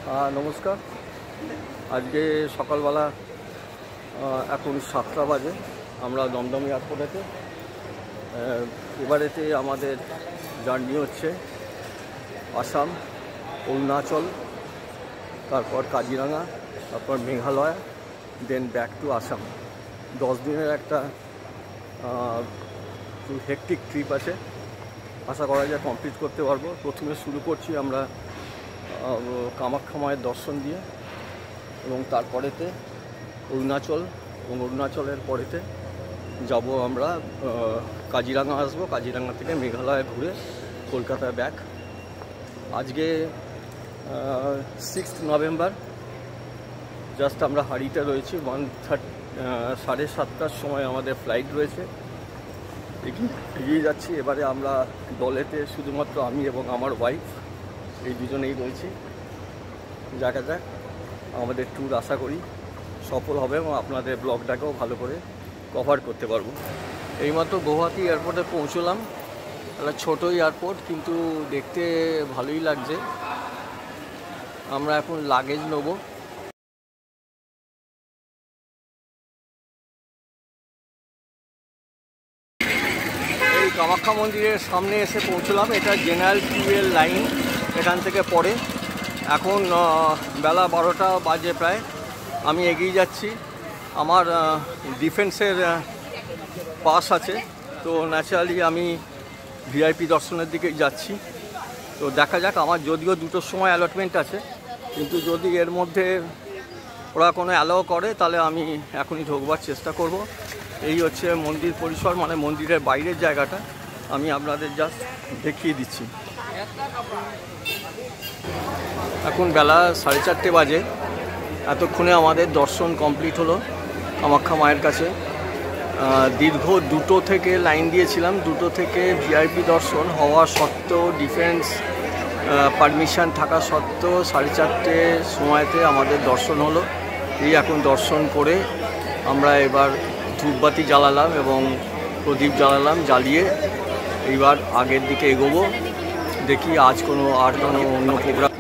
নমস্কার। আজকে সকালবেলা এখন 7টা বাজে। আমরা দমদম এয়ারপোর্টেতে এবারেতে আমাদের জার্নি হচ্ছে আসাম, অরুণাচল, তারপর কাজিরাঙা, তারপর Meghalaya, then back to Assam. 10 দিনের একটা হেকটিক ট্রিপ আছে, আশা করা যায় কমপ্লিট করতে পারবো। প্রথমে শুরু করছি আমরা কামাখ্যা মায়ের দর্শন দিয়ে, এবং তারপরেতে অরুণাচল, এবং অরুণাচলের পরেতে যাব আমরা কাজিরাঙা আসবো, কাজিরাঙা থেকে মেঘালয় ঘুরে কলকাতা ব্যাক। আজকে 6 নভেম্বর, জাস্ট আমরা হারিতে রয়েছি। 7:30টার সময় আমাদের ফ্লাইট রয়েছে। এগিয়ে যাচ্ছি। এবারে আমরা দলেতে শুধুমাত্র আমি এবং আমার ওয়াইফ, এই দুজনেই রয়েছি। দেখা যাক, আমাদের ট্যুর আশা করি সফল হবে এবং আপনাদের ব্লগটাকেও ভালো করে কভার করতে পারবো। এইমাত্র গৌহাটি এয়ারপোর্টে পৌঁছলাম। একটা ছোটো এয়ারপোর্ট, কিন্তু দেখতে ভালোই লাগছে। আমরা এখন লাগেজ নেব। এই কামাখ্যা মন্দিরের সামনে এসে পৌঁছলাম। এটা জেনারেল ফিউয়েল লাইন এখান থেকে পড়ে। এখন বেলা 12টা বাজে প্রায়। আমি এগিয়ে যাচ্ছি। আমার ডিফেন্সের পাস আছে, তো ন্যাচারালি আমি ভিআইপি দর্শনের দিকেই যাচ্ছি। তো দেখা যাক, আমার যদিও 2টোর সময় অ্যালটমেন্ট আছে, কিন্তু যদি এর মধ্যে ওরা কোনো অ্যালাও করে তাহলে আমি এখনই ঢোকবার চেষ্টা করব। এই হচ্ছে মন্দির পরিসর, মানে মন্দিরের বাইরের জায়গাটা আমি আপনাদের জাস্ট দেখিয়ে দিচ্ছি। এখন বেলা 4:30 বাজে। এতক্ষণে আমাদের দর্শন কমপ্লিট হলো কামাখ্যা মায়ের কাছে। দীর্ঘ 2টো থেকে লাইন দিয়েছিলাম। 2টো থেকে ভিআইপি দর্শন হওয়া সত্ত্বেও, ডিফেন্স পারমিশন থাকা সত্ত্বেও 4:30 সময়তে আমাদের দর্শন হলো। এই এখন দর্শন করে আমরা এবার ধূপবাতি জ্বালালাম এবং প্রদীপ জ্বালালাম। জ্বালিয়ে এইবার আগের দিকে এগোবো। দেখি আজ কোনো অন্য প্রোগ্রাম।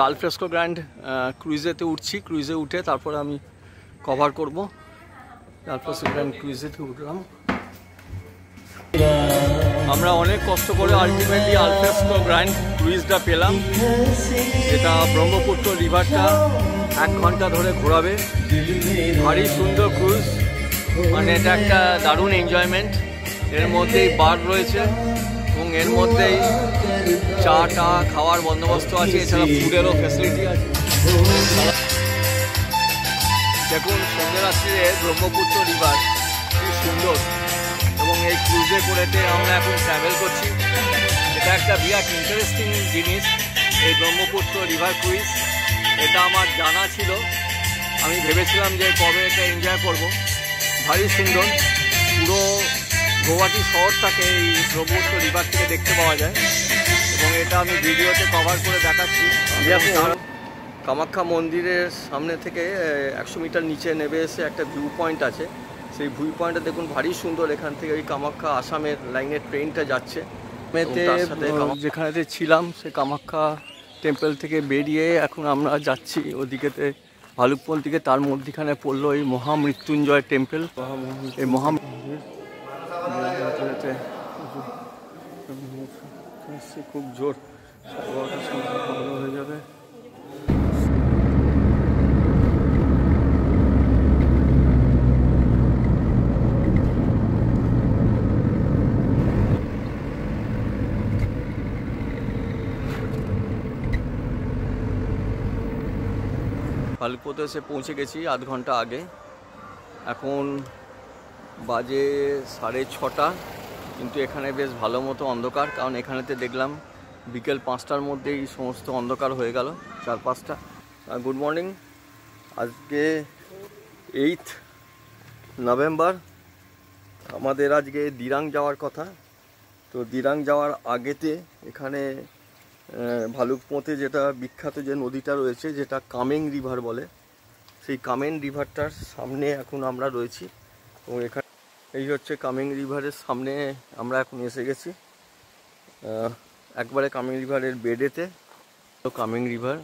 আলফ্রেস্কো গ্র্যান্ড ক্রুইজেতে উঠছি। ক্রুইজে উঠে তারপরে আমি কভার করব। আলফ্রেস্কো গ্র্যান্ড ক্রুইজেতে উঠলাম। আমরা অনেক কষ্ট করে আলটিমেটলি আলফ্রেস্কো গ্র্যান্ড ক্রুইজটা পেলাম। এটা ব্রহ্মপুত্র রিভারটা 1 ঘন্টা ধরে ঘোরাবে। ভারী সুন্দর ক্রুজ, মানে এটা একটা দারুণ এনজয়মেন্ট। এর মধ্যেই বার রয়েছে এবং এর মধ্যেই চা খাওয়ার বন্দোবস্ত আছে, এছাড়া ফুডেরও ফ্যাসিলিটি আছে। দেখুন সন্ধ্যে রাত্রিরে ব্রহ্মপুত্র রিভার খুব সুন্দর, এবং এই ক্রুজে করেতে আমরা এখন ট্রাভেল করছি। এটা একটা বিরাট ইন্টারেস্টিং জিনিস, এই ব্রহ্মপুত্র রিভার ক্রুইজ। এটা আমার জানা ছিল, আমি ভেবেছিলাম যে কবে এটা এনজয় করব। ভারী সুন্দর, পুরো গৌহাটি শহরটাকে এই ব্রহ্মপুত্র রিভার থেকে দেখতে পাওয়া যায়, এবং এটা আমি ভিডিওতে কভার করে দেখাচ্ছি। কামাখ্যা মন্দিরের সামনে থেকে 100 মিটার নিচে নেমে এসে একটা ভিউ পয়েন্ট আছে। সেই ভিউ পয়েন্টটা দেখুন, ভারী সুন্দর। এখান থেকে ওই কামাখ্যা আসামের লাইনের ট্রেনটা যাচ্ছে। যেখানেতে ছিলাম সে কামাখ্যা টেম্পল থেকে বেরিয়ে এখন আমরা যাচ্ছি ওদিকেতে ভালুকপোল দিকে। তার মধ্যখানে পড়লো এই মহামৃত্যুঞ্জয় টেম্পল। এই খুব জোর, 12টার সময় হয়ে যাবে। ভালুকপোতে এসে পৌঁছে গেছি আধ ঘন্টা আগে। এখন বাজে 6:30, কিন্তু এখানে বেশ ভালো মতো অন্ধকার, কারণ এখানেতে দেখলাম বিকেল 5টার মধ্যেই সমস্ত অন্ধকার হয়ে গেল চারপাশটা। Good morning. আজকে 8 নভেম্বর। আমাদের আজকে দিরাং যাওয়ার কথা। তো দিরাং যাওয়ার আগেতে এখানে ভালুকপোঁতে যেটা বিখ্যাত যে নদীটা রয়েছে, যেটা কামেং রিভার বলে, সেই কামেং রিভারটার সামনে এখন আমরা রয়েছি। এবং এখানে এই হচ্ছে কামেং রিভারের সামনে আমরা এখন এসে গেছি, একবারে কামেং রিভারের বেডেতে। তো কামেং রিভার,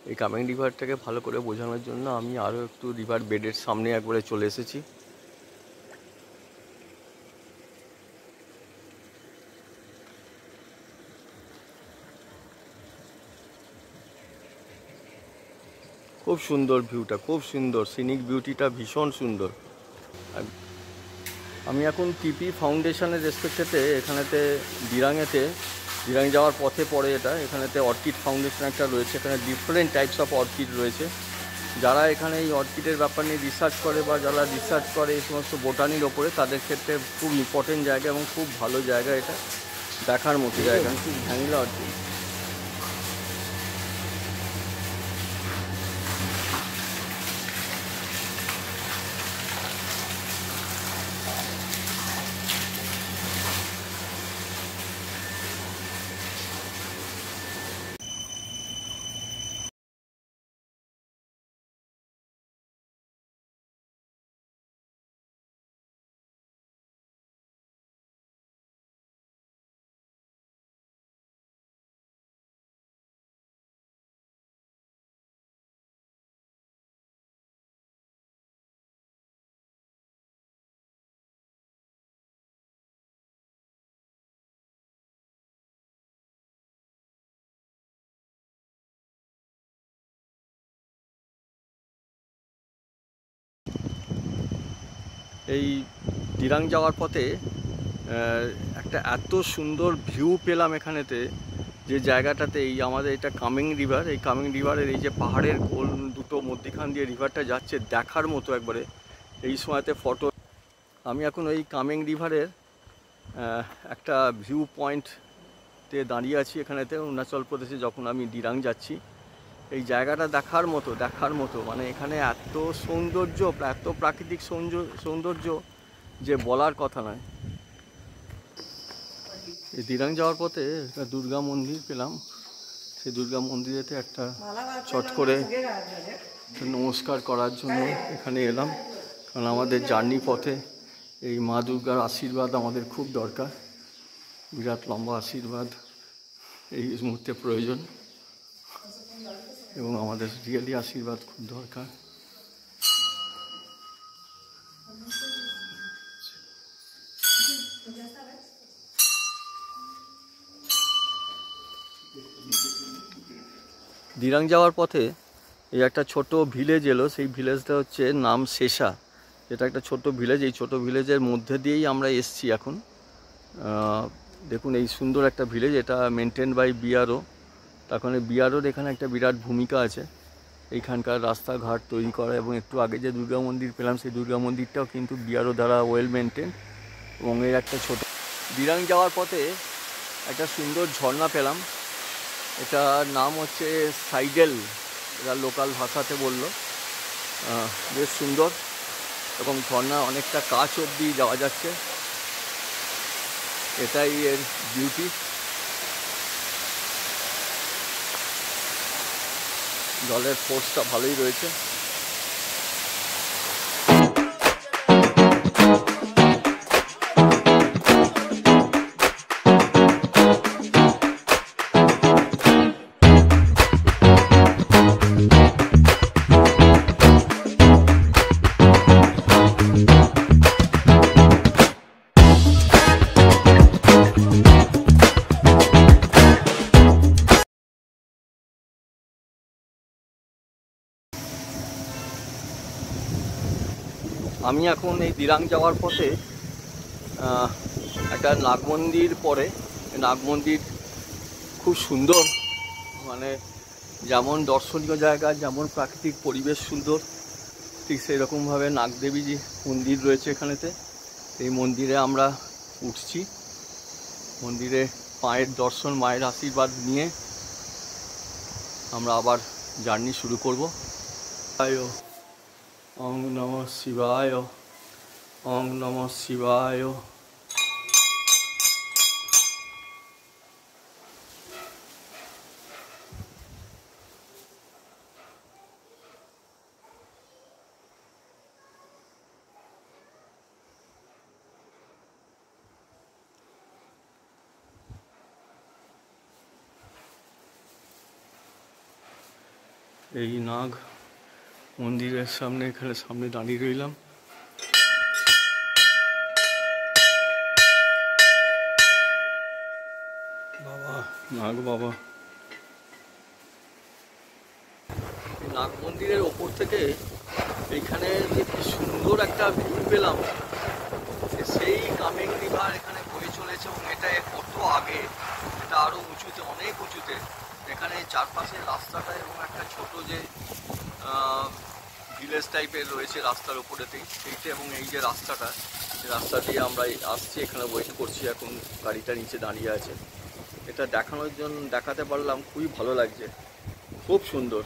এই কামেং রিভারটাকে ভালো করে বোঝানোর জন্য আমি আরও একটু রিভার বেডের সামনে একবারে চলে এসেছি। খুব সুন্দর ভিউটা, খুব সুন্দর, সিনিক বিউটিটা ভীষণ সুন্দর। আমি এখন টিপি ফাউন্ডেশনের রেসপেক্টেতে এখানেতে দিরাং যাওয়ার পথে পড়ে এটা। এখানেতে অর্কিড ফাউন্ডেশন একটা রয়েছে, এখানে ডিফারেন্ট টাইপস অফ অর্কিড রয়েছে। যারা এখানে এই অর্কিডের ব্যাপার নিয়ে রিসার্চ করে বা যারা রিসার্চ করে এই সমস্ত বোটানির ওপরে, তাদের ক্ষেত্রে খুব ইম্পর্টেন্ট জায়গা এবং খুব ভালো জায়গা, এটা দেখার মতো জায়গা। Vanilla orchid. এই দিরাং যাওয়ার পথে একটা এত সুন্দর ভিউ পেলাম এখানেতে, যে জায়গাটাতে এই আমাদের এটা কামেং রিভার, এই কামেং রিভারের এই যে পাহাড়ের কোল দুটো মধ্যিখান দিয়ে রিভারটা যাচ্ছে, দেখার মতো একবারে। এই সময়তে ফটো, আমি এখন ওই কামেং রিভারের একটা ভিউ পয়েন্টে দাঁড়িয়ে আছি এখানেতে, অরুণাচল প্রদেশে যখন আমি দিরাং যাচ্ছি। এই জায়গাটা দেখার মতো, মানে এখানে এত সৌন্দর্য, এত প্রাকৃতিক সৌন্দর্য যে বলার কথা নয়। এই দিরাং যাওয়ার পথে একটা দুর্গা মন্দির পেলাম, সেই দুর্গা মন্দিরেতে একটা চট করে নমস্কার করার জন্য এখানে এলাম। কারণ আমাদের জার্নি পথে এই মা দুর্গার আশীর্বাদ আমাদের খুব দরকার, বিরাট লম্বা আশীর্বাদ এই মুহূর্তে প্রয়োজন, এবং আমাদের রিয়েলি আশীর্বাদ খুব দরকার। দিরাং যাওয়ার পথে এই একটা ছোট ভিলেজ এলো, সেই ভিলেজটা হচ্ছে নাম শেষা, যেটা একটা ছোট ভিলেজ। এই ছোট ভিলেজের মধ্যে দিয়েই আমরা এসছি এখন। দেখুন এই সুন্দর একটা ভিলেজ, এটা মেনটেন বাই বিআরও। তার কারণে বিআরওর এখানে একটা বিরাট ভূমিকা আছে এইখানকার রাস্তাঘাট তৈরি করা। এবং একটু আগে যে দুর্গা মন্দির পেলাম, সেই দুর্গা মন্দিরটাও কিন্তু বিআরও দ্বারা ওয়েল মেনটেন। এবং এর একটা ছোট দিরাং যাওয়ার পথে একটা সুন্দর ঝর্ণা পেলাম, এটার নাম হচ্ছে সাইডেল, এরা লোকাল ভাষাতে বললো। বেশ সুন্দর, এবং ঝর্ণা অনেকটা কাছ অবধি যাওয়া যাচ্ছে, এটাই এর বিউটি। জলের ফোর্সটা ভালোই রয়েছে। আমি এখন এই দিরাং যাওয়ার পথে একটা নাগ মন্দির পড়ে, নাগ মন্দির খুব সুন্দর, মানে যেমন দর্শনীয় জায়গা, যেমন প্রাকৃতিক পরিবেশ সুন্দর, ঠিক সেই রকমভাবে নাগদেবী মন্দির রয়েছে এখানেতে। এই মন্দিরে আমরা উঠছি, মন্দিরে মায়ের দর্শন, মায়ের আশীর্বাদ নিয়ে আমরা আবার জার্নি শুরু করব। ওং নমঃ শিবায়, ওং নমঃ শিবায়। এই নাগ মন্দিরের সামনে, এখানে সামনে দাঁড়িয়ে রইলাম। বাবা, নাগ বাবা। নাগ মন্দিরের ওপর থেকে এইখানে যে কি সুন্দর একটা ভিউ পেলাম, সেই কামেং রিভার এখানে বয়ে চলেছে এবং এটা কত আগে, এটা আরো উঁচুতে, অনেক উঁচুতে। এখানে চারপাশে রাস্তাটা এবং একটা ছোট যে ভিলেজ টাইপের রয়েছে রাস্তার উপরেতেই, সেইটা এবং এই যে রাস্তাটা, রাস্তা দিয়ে আমরা আসছি, এখানে ওয়েট করছি, এখন গাড়িটা নিচে দাঁড়িয়ে আছে। এটা দেখানোর জন্য দেখাতে পারলাম, খুবই ভালো লাগছে, খুব সুন্দর।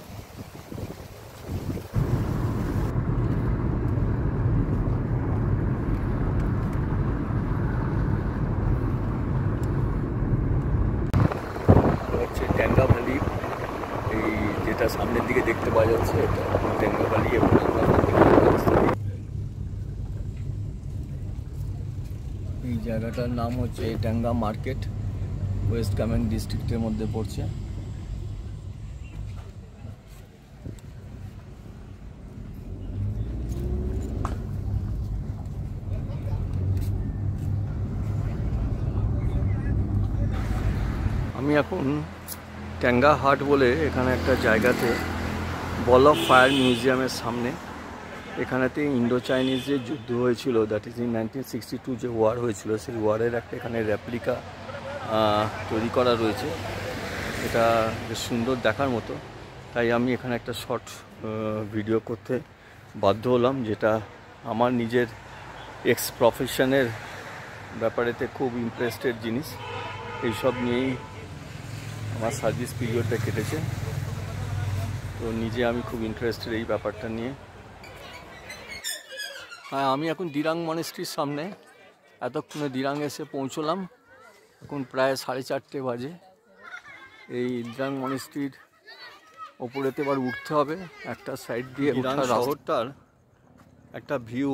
হচ্ছে ট্যাঙ্গা ভ্যালি, এই যেটা সামনের দিকে দেখতে পাওয়া যাচ্ছে, এটা ট্যাঙ্গা ভ্যালি। এবং এই জায়গাটার নাম হচ্ছে ট্যাঙ্গা মার্কেট, ওয়েস্ট কামেং ডিস্ট্রিক্টের মধ্যে পড়ছে। আমি এখন ট্যাঙ্গা হাট বলে এখানে একটা জায়গাতে, বল অফ ফায়ার মিউজিয়ামের সামনে, এখানেতে ইন্ডো চাইনিজ যে যুদ্ধ হয়েছিল, দ্যাট ইজ ইন 1962 যে ওয়ার হয়েছিল, সেই ওয়ারের একটা এখানে রেপ্লিকা তৈরি করা রয়েছে। এটা বেশ সুন্দর দেখার মতো, তাই আমি এখানে একটা শর্ট ভিডিও করতে বাধ্য হলাম, যেটা আমার নিজের এক্স প্রফেশনের ব্যাপারেতে খুব ইন্টারেস্টেড জিনিস। এইসব নিয়েই আমার সার্ভিস পিরিয়ডটা কেটেছে, তো নিজে আমি খুব ইন্টারেস্টেড এই ব্যাপারটা নিয়ে। হ্যাঁ, আমি এখন দিরাং মনেস্ট্রির সামনে, এতক্ষণে দিরাং এসে পৌঁছলাম, এখন প্রায় 4:30 বাজে। এই দিরাং মনেস্ট্রির ওপরেতে এবার উঠতে হবে, একটা সাইড দিয়ে দিরাং শহরটার একটা ভিউ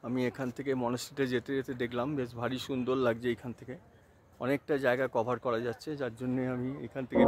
আমি এখান থেকে মনেস্ট্রিতে যেতে যেতে দেখলাম, বেশ ভারী সুন্দর লাগছে। এখান থেকে অনেকটা জায়গা কভার করা যাচ্ছে, যার জন্যে আমি এখান থেকে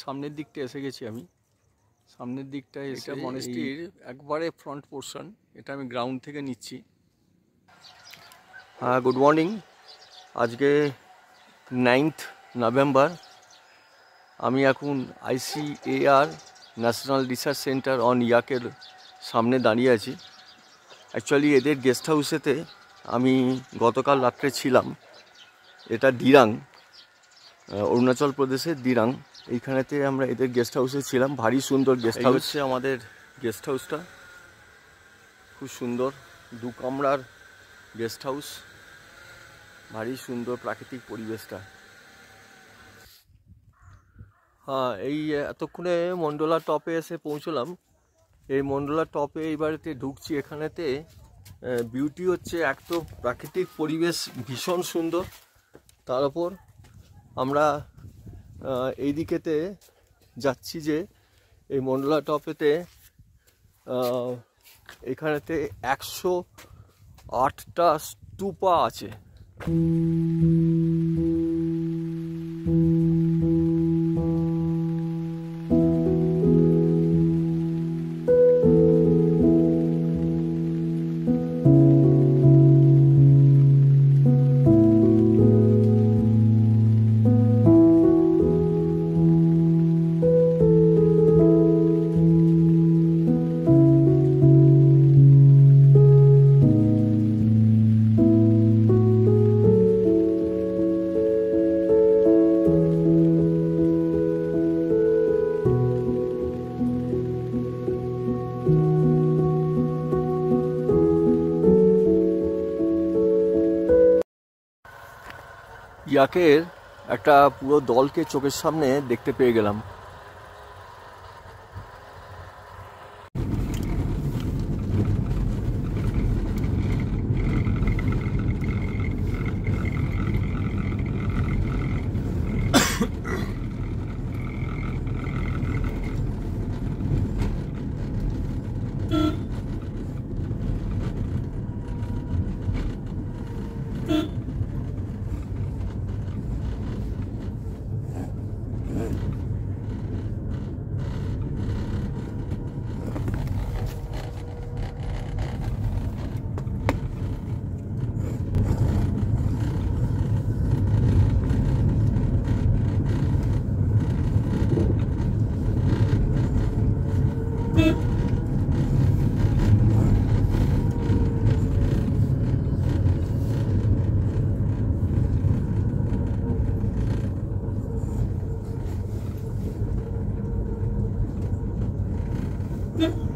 সামনের দিকটা এসে গেছি। আমি সামনের দিকটা এসে, মনেস্ট্রির একবারে ফ্রন্ট পোর্শন, এটা আমি গ্রাউন্ড থেকে নিচ্ছি। হ্যাঁ, গুড মর্নিং। আজকে 9th নভেম্বর। আমি এখন ICAR National Research Centre on ইয়াকের সামনে দাঁড়িয়ে আছি। অ্যাকচুয়ালি এদের গেস্ট হাউসেতে আমি গতকাল রাত্রে ছিলাম। এটা দিরাং, অরুণাচল প্রদেশের দিরাং। এইখানেতে আমরা এদের গেস্ট হাউসে ছিলাম, ভারী সুন্দর গেস্ট হাউস। হচ্ছে আমাদের গেস্ট হাউসটা, খুব সুন্দর, 2 কামরার গেস্ট হাউস, ভারী সুন্দর প্রাকৃতিক পরিবেশটা। হ্যাঁ, এই এতক্ষণে মন্ডলা টপে এসে পৌঁছলাম। এই মন্ডলা টপে এইবারেতে ঢুকছি। এখানেতে বিউটি হচ্ছে, এক তো প্রাকৃতিক পরিবেশ ভীষণ সুন্দর, তার উপর আমরা এই দিকেতে যাচ্ছি যে এই মন্ডলা টপেতে এখানেতে 108টা স্তূপা আছে। ইয়াকের একটা পুরো দলকে চোখের সামনে দেখতে পেয়ে গেলাম। Mm-hmm.